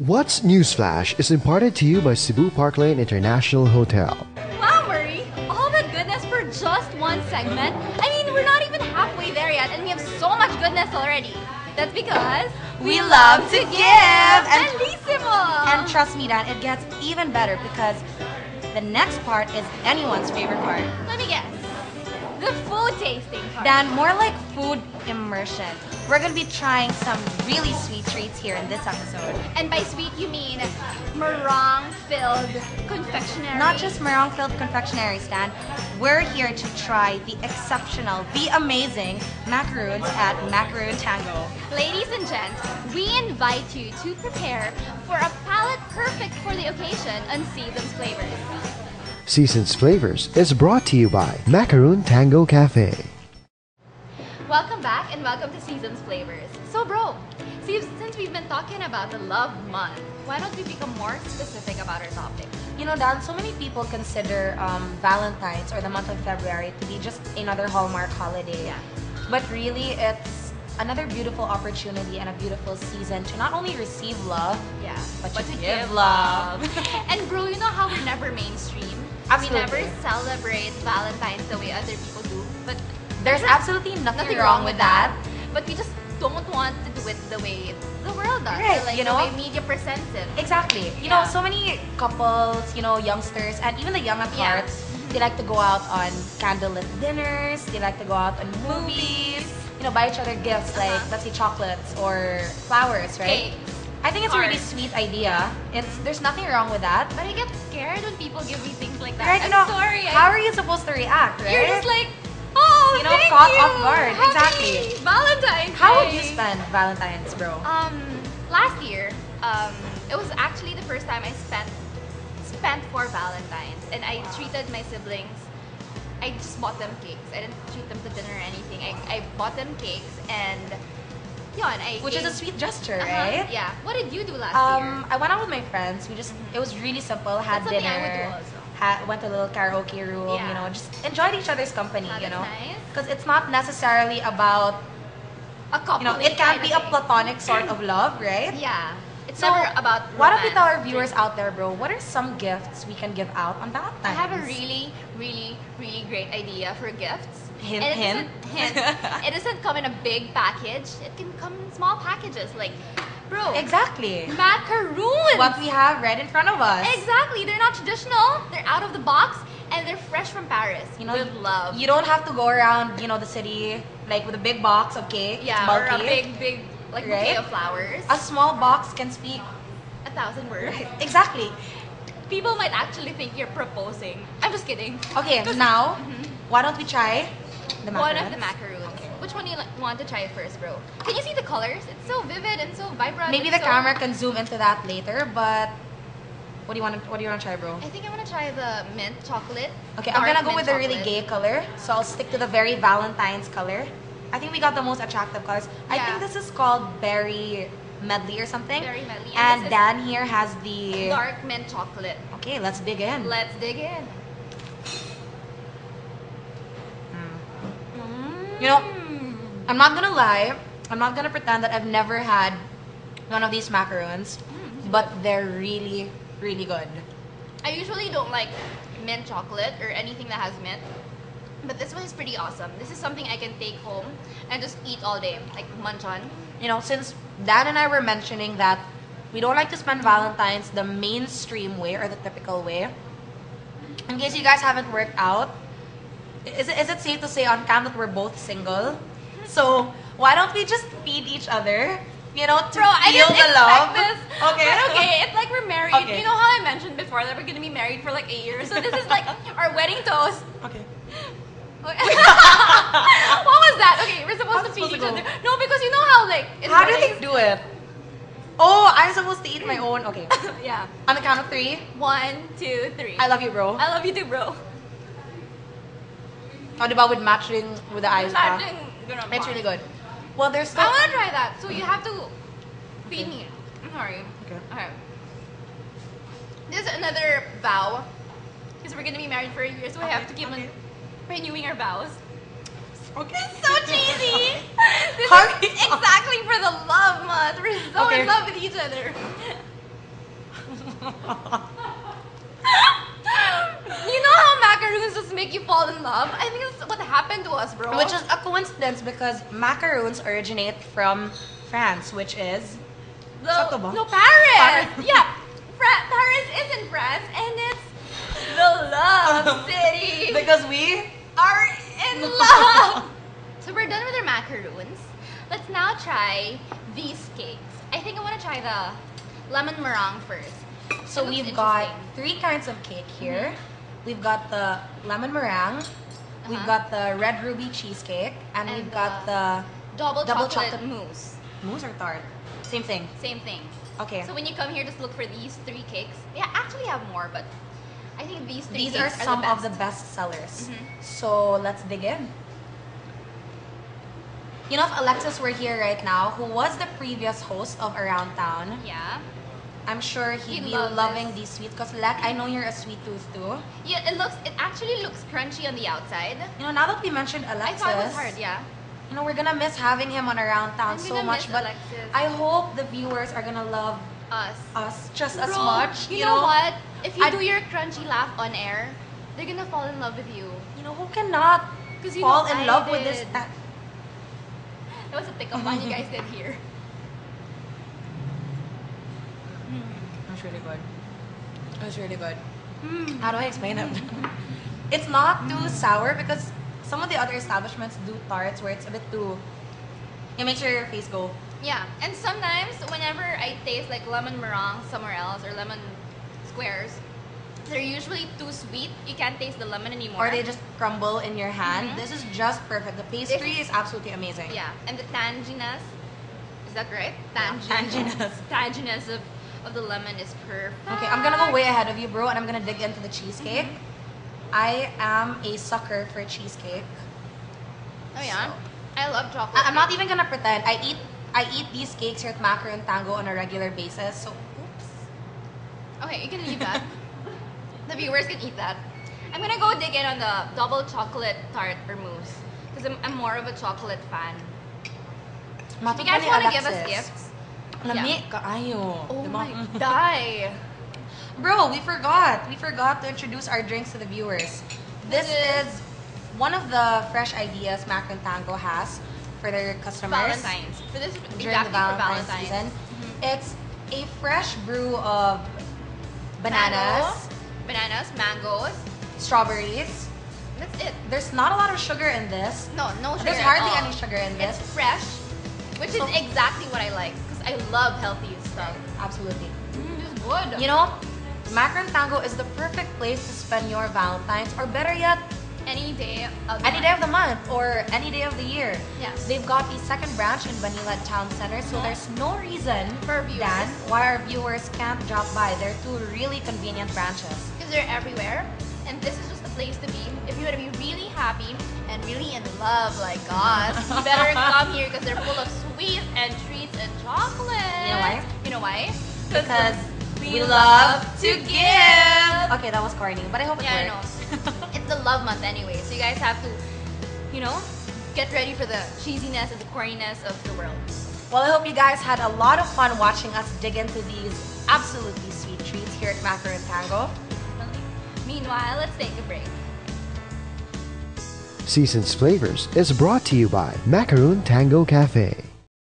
What's Newsflash is imparted to you by Cebu Park Lane International Hotel. Wow, Murray! All that goodness for just one segment? I mean, we're not even halfway there yet and we have so much goodness already. That's because we love to give! Bellissimo! And trust me, Dan, it gets even better because the next part is anyone's favorite part. Let me guess. The food tasting part. Dan, more like food immersion. We're gonna be trying some really sweet treats here in this episode. And by sweet, you mean meringue-filled confectionery. Not just meringue-filled confectionery, Stan. We're here to try the exceptional, the amazing macaroons at Macaron Tango. Ladies and gents, we invite you to prepare for a palate perfect for the occasion on Season's Flavors. Season's Flavors is brought to you by Macaron Tango Cafe. Welcome back and welcome to Season's Flavors. So bro, since we've been talking about the love month, why don't we become more specific about our topic? You know, Dan, so many people consider Valentine's or the month of February to be just another Hallmark holiday. Yeah. But really, it's another beautiful opportunity and a beautiful season to not only receive love, Yeah, but to give love. And bro, you know how we're never mainstream? Absolutely. We never celebrate Valentine's the way other people do. But there's absolutely nothing wrong with that. But we just don't want to do it the way the world does. Right, Or like you the know? way media presents it. Exactly. You know, so many couples, you know, youngsters, and even the young at Yeah. heart, they like to go out on candlelit dinners, they like to go out on movies, you know, buy each other gifts like, let's say, chocolates or flowers, right? Cakes. I think it's a really Cards. sweet idea. There's nothing wrong with that. But I get scared when people give me things like that. Right, I'm you know, sorry. how are you supposed to react, right? You're just like, oh, You know, thank caught you. off guard. Happy Exactly. Valentine's How would Day. you spend Valentine's, bro? Last year, it was actually the first time I spent for Valentine's, and I treated my siblings. I just bought them cakes. I didn't treat them to dinner or anything. I bought them cakes, and Which is a sweet gesture, Uh-huh, right? Yeah. What did you do last year? I went out with my friends. It was really simple. Had That's something dinner. I would do also. Went to a little karaoke room. Yeah. You know, just enjoyed each other's company. Oh, you that's know, nice. because it's not necessarily about, A couple. you know, it can be a platonic sort of love, right? Yeah. It's So, never about why don't we tell our romance. viewers out there, bro? What are some gifts we can give out on Valentine's? I have a really, really, really great idea for gifts. Hint, And hint. It doesn't come in a big package. It can come in small packages. Like, bro, Exactly. macaroons. What we have right in front of us. Exactly. They're not traditional. They're out of the box and they're fresh from Paris. You know, with love. You don't have to go around, you know, the city like with a big box of cake. Yeah, it's or bulky. a big like bouquet Right? of flowers. A small box can speak. 1,000 words. Exactly. People might actually think you're proposing. I'm just kidding. Okay, now, why don't we try the macarons? One of the macaroons. Which one do you want to try first, bro? Can you see the colors? It's so vivid and so vibrant. Maybe and the so- camera can zoom into that later, but what do you want to try, bro? I think I want to try the mint chocolate. Okay, I'm Dark gonna go mint with a really chocolate. gay color, so I'll stick to the very Valentine's color. I think we got the most attractive colors. I Yeah. think this is called berry medley or something. Berry medley. And this is Dan here has the. dark mint chocolate. Okay, let's dig in. Let's dig in. You know, I'm not gonna lie. I'm not gonna pretend that I've never had one of these macarons, but they're really, really good. I usually don't like mint chocolate or anything that has mint, but this one is pretty awesome. This is something I can take home and just eat all day, like munch on. You know, since Dan and I were mentioning that we don't like to spend Valentine's the mainstream way or the typical way, in case you guys haven't worked out, is it safe to say on cam that we're both single? So why don't we just feed each other? You know, to Bro, I feel didn't the love. expect this. Okay. But okay, it's like we're married. Okay. You know how I mentioned before that we're gonna be married for like 8 years. So this is like our wedding toast. Okay. What was that? Okay, we're supposed How's to it feed each supposed to other. No, because you know how like in How do weddings- they do it? Oh, I'm supposed to eat my own. Okay. Yeah. On the count of 3. 1, 2, 3. I love you, bro. I love you too, bro. Oh, diba, with matching with the eyes. pa? Imagine gonna It's bar. really good. Well, there's I still. want to try that. So you have to feed me. I'm sorry. Okay. Okay. This is another vow because we're gonna be married for a year, so we have to keep on renewing our vows. Okay. It's so cheesy. This Hurry is exactly for the love month. We're so Okay. in love with each other. You know how macaroons just make you fall in love? I think that's what happened to us, bro. Which is a coincidence because macaroons originate from France, which is... no, Paris! Yeah, Paris is in France, and it's the love city. Because we are in love. So we're done with our macaroons. Let's now try these cakes. I think I want to try the lemon meringue first. So we've got 3 kinds of cake here. We've got the lemon meringue, we've got the red ruby cheesecake, and we've got the double chocolate mousse. Mousse or tart? Same thing. Same thing. Okay. So when you come here, just look for these 3 cakes. Yeah, actually have more, but I think these 3 These cakes are some the of the best sellers. So let's dig in. You know, if Alexis were here right now, who was the previous host of Around Town, yeah, I'm sure he'd be loving these sweets because I know you're a sweet tooth too. Yeah, it actually looks crunchy on the outside. You know, now that we mentioned Alexis, I thought it was hard, yeah. You know, we're gonna miss having him on Around Town so much, but Alexis. I hope the viewers are gonna love us just as much. You know what? If you do your crunchy laugh on air, they're gonna fall in love with you. You know, who cannot fall in love with this? That was a pickup line you guys did here. That's really good. That's really good. How do I explain it? It's not too sour because some of the other establishments do tarts where it's a bit too... It makes your face go. Yeah, and sometimes whenever I taste like lemon meringue somewhere else or lemon squares, they're usually too sweet. You can't taste the lemon anymore. Or they just crumble in your hand. This is just perfect. The pastry is absolutely amazing. Yeah, and the tanginess, is that right? Tanginess of the lemon is perfect. Okay, I'm gonna go way ahead of you, bro, and I'm gonna dig into the cheesecake. I am a sucker for cheesecake. Oh yeah? I love chocolate. I'm not even gonna pretend. I eat these cakes here at Macaron Tango on a regular basis, so oops. Okay, you can leave that. The viewers can eat that. I'm gonna go dig in on the double chocolate tart or mousse because I'm more of a chocolate fan. If you guys want to give us gifts, Lami kaayo. Oh my die. Bro, we forgot to introduce our drinks to the viewers. This is one of the fresh ideas Macaron Tango has for their customers. Valentine's. For this during the Valentine's season. It's a fresh brew of bananas, mangoes, strawberries. That's it. There's not a lot of sugar in this. No sugar. There's hardly any sugar in this. It's fresh, which is exactly what I like because I love healthy stuff. Absolutely. It's good. You know, Macaron Tango is the perfect place to spend your Valentine's, or better yet, any day of the month or any day of the year. Yes. They've got a second branch in Manila Town Center, so there's no reason for viewers why our viewers can't drop by. They're 2 really convenient branches. Because they're everywhere, and this is just a place to be. If you want to be really happy and really in love like us, you better come here because they're full of sweets and treats and chocolate. You know why? You know why? Because we love to give. Okay, that was corny, but I hope it works. I know. It's the love month anyway, so you guys have to, you know, get ready for the cheesiness and the corniness of the world. Well, I hope you guys had a lot of fun watching us dig into these absolutely sweet treats here at Macaron Tango. Meanwhile, let's take a break. Season's Flavors is brought to you by Macaron Tango Cafe.